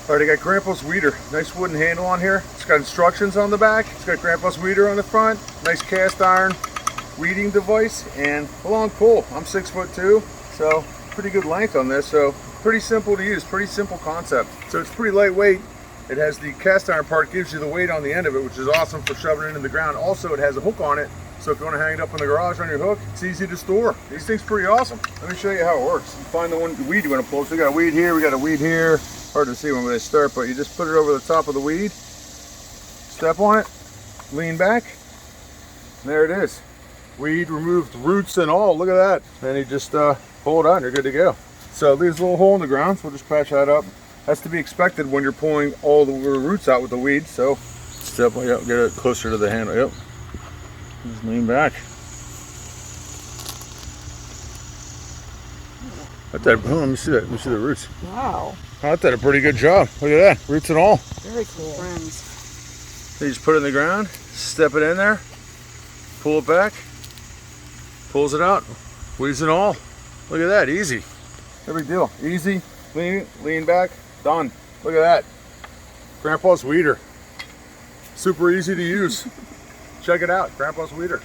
All right, I got Grandpa's weeder. Nice wooden handle on here. It's got instructions on the back. It's got Grandpa's weeder on the front. Nice cast iron weeding device and a long pole. I'm 6'2", so pretty good length on this. So pretty simple to use, pretty simple concept. So it's pretty lightweight. It has the cast iron part, gives you the weight on the end of it, which is awesome for shoving it into the ground. Also, it has a hook on it. So if you want to hang it up in the garage on your hook, it's easy to store. These things pretty awesome. Let me show you how it works. You find the weed you want to pull. So we got a weed here, we got a weed here. Hard to see when they start, but you just put it over the top of the weed, step on it, lean back, and there it is. Weed removed, roots and all. Look at that. Then you just pull it out and you're good to go. So it leaves a little hole in the ground, so we'll just patch that up. That's to be expected when you're pulling all the roots out with the weed. So step, yep, get it closer to the handle. Yep. Just lean back. Let me see that. Let me see the roots. Wow. I did a pretty good job. Look at that, roots and all. Very cool. So you just put it in the ground, step it in there, pull it back, pulls it out, weeds and all. Look at that, easy. No big deal. Easy, lean back, done. Look at that. Grandpa's weeder. Super easy to use. Check it out, Grandpa's weeder.